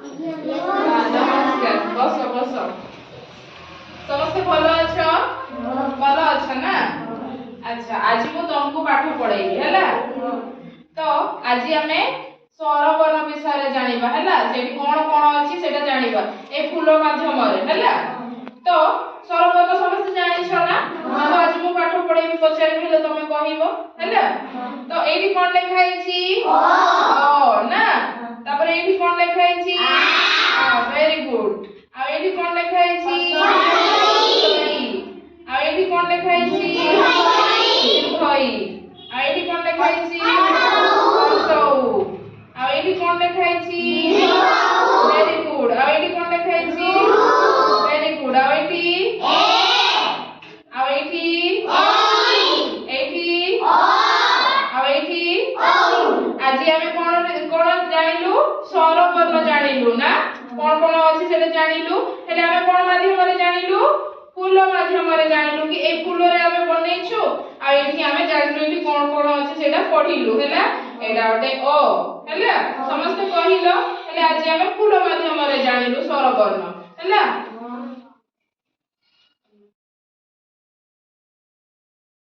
नमस्कार बस बस समस्ते भल अछ भल अछ ना। अच्छा आज मु तुमको पाठ पढ़ेबी हैला। तो आज आमे स्वरवर्ण विषय जानिबा हैला। सेठी कोन कोन अछि सेटा जानिबा ए फूल माध्यम रे हैला। तो स्वरवर्ण समस्त जानि छ ना। तो आज मु पाठ पढ़ेबी पचारि भेले तमे कहिबो हैला। तो एठी कोन लिखा अछि ओ ना। तापर एठी कोन लिखा अछि वेरी गुड। आ एठी कोन लिखा अछि आ एठी कोन लिखा अछि दीर्घई। आ एठी कोन लिखा अछि हसौ। आ एठी कोन लिखा अछि वेरी गुड। आ एठी कोन लिखा अछि वेरी गुड। आ एठी आ एठी एठी आ एठी आज आमे कोन कोन जानिलु स्वरवर्ण जानिलु ना। कोन कोन अछि सेटा जानिलु। हेले आमे कोन माध्यम रे जानिलु फूल माध्यम रे जानिलु कि ए फूल रे आमे बनेइछु। आ एठी आमे जानिलु एठी कोन कोन अछि सेटा पढिलु हैला। एडा ओटे ओ हैला समस्त कहिलो। हेले आज आमे फूल माध्यम रे जानिलु स्वरवर्ण हैला।